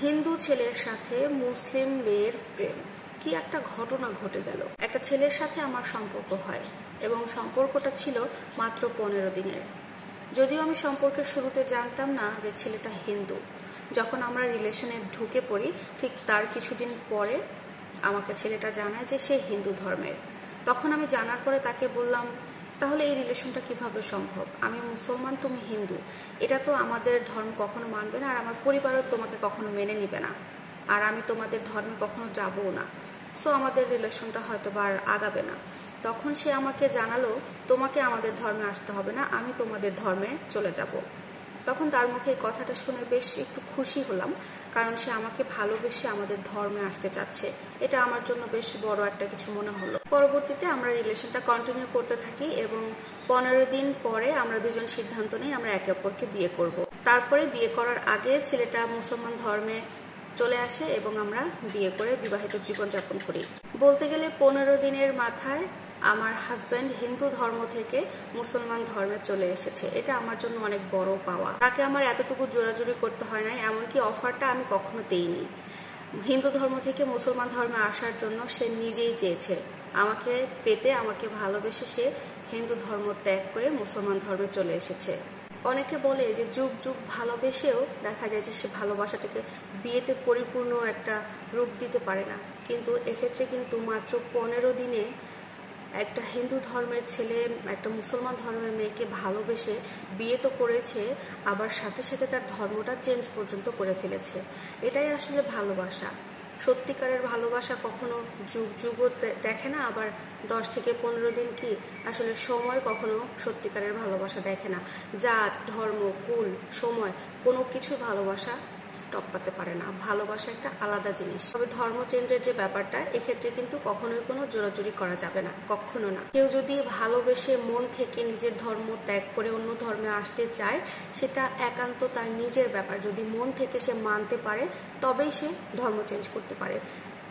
হিন্দু ছেলের সাথে মুসলিম মেয়ের প্রেম, কি একটা ঘটনা ঘটে গেল। একটা ছেলের সাথে আমার সম্পর্ক হয় এবং সম্পর্কটা ছিল মাত্র 15 দিনের। যদিও আমি সম্পর্কের শুরুতে জানতাম না যে ছেলেটা হিন্দু। যখন আমরা রিলেশনে ঢুকে পড়ি ঠিক তার কিছুদিন পরে আমাকে ছেলেটা জানায় যে সে হিন্দু ধর্মের। তখন আমি জানার পরে তাকে বললাম, তাহলে এই রিলেশনটা কিভাবে সম্ভব? আমি মুসলমান, তুমি হিন্দু, এটা তো আমাদের ধর্ম কখনো মানবে না, আর আমার পরিবারও তোমাকে কখনো মেনে নিবে না, আর আমি তোমাদের ধর্মে কখনো যাবও না, সো আমাদের রিলেশনটা হয়তো বা আর আগাবে না। তখন সে আমাকে জানালো, তোমাকে আমাদের ধর্মে আসতে হবে না, আমি তোমাদের ধর্মে চলে যাব। তখন তার মুখে এই কথাটা শুনে বেশ একটু খুশি হলাম, কারণ সে আমাকে ভালোবেসে আমাদের ধর্মে আসতে চাচ্ছে। এটা আমার জন্য বেশ বড় একটা কিছু মনে হলো। পরবর্তীতে আমরা রিলেশনটা কন্টিনিউ করতে থাকি এবং 15 দিন পরে আমরা দুজন সিদ্ধান্ত নিই আমরা একে অপরকে বিয়ে করব। তারপরে বিয়ে করার আগে ছেলেটা মুসলমান ধর্মে চলে আসে এবং আমরা বিয়ে করে বিবাহিত জীবনযাপন করি। বলতে গেলে 15 দিনের মাথায় আমার হাজব্যান্ড হিন্দু ধর্ম থেকে মুসলমান ধর্মে চলে এসেছে। এটা আমার জন্য অনেক বড় পাওয়া। তাকে আমার এতটুকু জোরাজুরি করতে হয় না, এমনকি অফারটা আমি কখনো দেইনি। হিন্দু ধর্ম থেকে মুসলমান ধর্মে আসার জন্য সে নিজেই চেয়েছে আমাকে পেতে, আমাকে ভালোবেসে সে হিন্দু ধর্ম ত্যাগ করে মুসলমান ধর্মে চলে এসেছে। অনেকে বলে যে যুগ যুগ ভালোবেসেও দেখা যায় যে সে ভালোবাসাটাকে বিয়েতে পরিপূর্ণ একটা রূপ দিতে পারে না, কিন্তু এক্ষেত্রে কিন্তু মাত্র 15 দিনে একটা হিন্দু ধর্মের ছেলে একটা মুসলমান ধর্মের মেয়েকে ভালোবেসে বিয়ে তো করেছে, আবার সাথে সাথে তার ধর্মটা চেঞ্জ পর্যন্ত করে ফেলেছে। এটাই আসলে ভালোবাসা। সত্যিকারের ভালোবাসা কখনো যুগ যুগও দেখে না, আবার 10 থেকে 15 দিন কি আসলে সময় কখনো সত্যিকারের ভালোবাসা দেখে না। জাত, ধর্ম, কুল, সময় কোনো কিছু ভালোবাসা টপকাতে পারে না। ভালোবাসা একটা আলাদা জিনিস। তবে ধর্ম চেঞ্জের যে ব্যাপারটা, এক্ষেত্রে কিন্তু কখনোই কোনো জোরাজুরি করা যাবে না, কখনো না। কেউ যদি ভালোবেসে মন থেকে নিজের ধর্ম ত্যাগ করে অন্য ধর্মে আসতে চায়, সেটা একান্ত তার নিজের ব্যাপার। যদি মন থেকে সে মানতে পারে তবেই সে ধর্ম চেঞ্জ করতে পারে।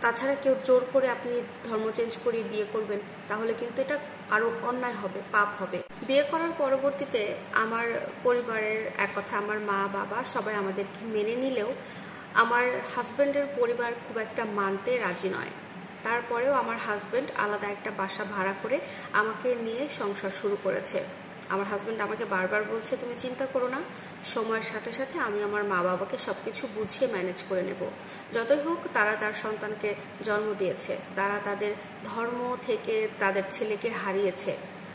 তাছাড়া কেউ জোর করে আপনি ধর্ম চেঞ্জ করে বিয়ে করবেন, তাহলে কিন্তু এটা আরো অন্যায় হবে, পাপ হবে। বিয়ে করার পরবর্তীতে আমার পরিবারের এক কথা, আমার মা বাবা সবাই আমাদেরকে মেনে নিলেও আমার হাজব্যান্ডের পরিবার খুব একটা মানতে রাজি নয়। তারপরেও আমার হাজব্যান্ড আলাদা একটা বাসা ভাড়া করে আমাকে নিয়ে সংসার শুরু করেছে। আমার হাজব্যান্ড আমাকে বারবার বলছে, তুমি চিন্তা করো না, সময়ের সাথে সাথে আমি আমার মা বাবাকে সবকিছু বুঝিয়ে ম্যানেজ করে নেব। যতই হোক তারা তার সন্তানকে জন্ম দিয়েছে, তারা তাদের ধর্ম থেকে তাদের ছেলেকে হারিয়েছে,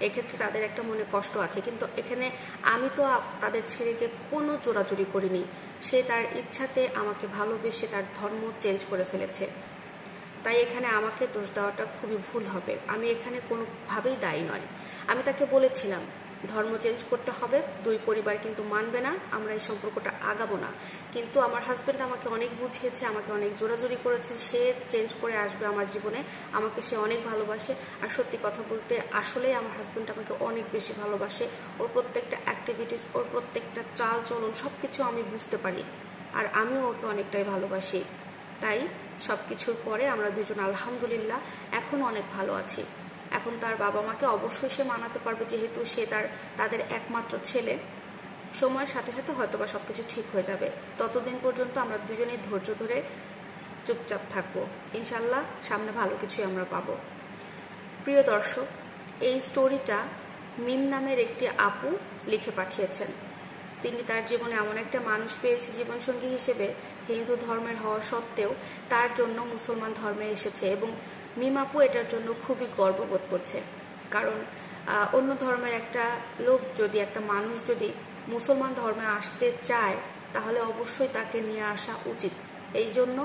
এক্ষেত্রে তাদের একটা মনে কষ্ট আছে। কিন্তু এখানে আমি তো তাদের ছেলেকে কোনো জোরাজুরি করিনি। সে তার ইচ্ছাতে আমাকে ভালোবেসে তার ধর্ম চেঞ্জ করে ফেলেছে। তাই এখানে আমাকে দোষ দেওয়াটা খুবই ভুল হবে। আমি এখানে কোনোভাবেই দায়ী নয়। আমি তাকে বলেছিলাম ধর্ম চেঞ্জ করতে হবে, দুই পরিবার কিন্তু মানবে না, আমরা এই সম্পর্কটা আগাবো না। কিন্তু আমার হাজব্যান্ড আমাকে অনেক বুঝিয়েছে, আমাকে অনেক জোরাজুরি করেছে, সে চেঞ্জ করে আসবে আমার জীবনে, আমাকে সে অনেক ভালোবাসে। আর সত্যি কথা বলতে আসলেই আমার হাজব্যান্ড আমাকে অনেক বেশি ভালোবাসে। ওর প্রত্যেকটা অ্যাক্টিভিটিস, ওর প্রত্যেকটা চাল চলন সবকিছু আমি বুঝতে পারি, আর আমিও ওকে অনেকটাই ভালোবাসি। তাই সবকিছুর পরে আমরা দুজন আলহামদুলিল্লাহ এখন অনেক ভালো আছি। এখন তার বাবা মাকে অবশ্যই সে মানাতে পারবে, যেহেতু সে তাদের একমাত্র ছেলে। সময়ের সাথে সাথে হয়তোবা সবকিছু ঠিক হয়ে যাবে। ততদিন পর্যন্ত আমরা দুজনেই ধৈর্য ধরে চুপচাপ থাকবো। ইনশাল্লাহ সামনে ভালো কিছুই আমরা পাবো। প্রিয় দর্শক, এই স্টোরিটা মিম নামের একটি আপু লিখে পাঠিয়েছেন। তিনি তার জীবনে এমন একটা মানুষ পেয়েছে জীবনসঙ্গী হিসেবে, হিন্দু ধর্মের হওয়া সত্ত্বেও তার জন্য মুসলমান ধর্মে এসেছে, এবং মিম আপু এটার জন্য খুবই গর্ববোধ করছে। কারণ অন্য ধর্মের একটা লোক যদি, একটা মানুষ যদি মুসলমান ধর্মে আসতে চায়, তাহলে অবশ্যই তাকে নিয়ে আসা উচিত। এই জন্য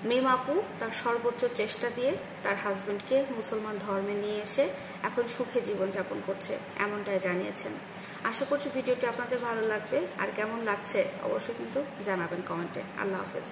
মিম আপু তার সর্বোচ্চ চেষ্টা দিয়ে তার হাজব্যান্ডকে মুসলমান ধর্মে নিয়ে এসে এখন সুখে জীবনযাপন করছে, এমনটাই জানিয়েছেন। আশা করছি ভিডিওটি আপনাদের ভালো লাগবে, আর কেমন লাগছে অবশ্যই কিন্তু জানাবেন কমেন্টে। আল্লাহ হাফেজ।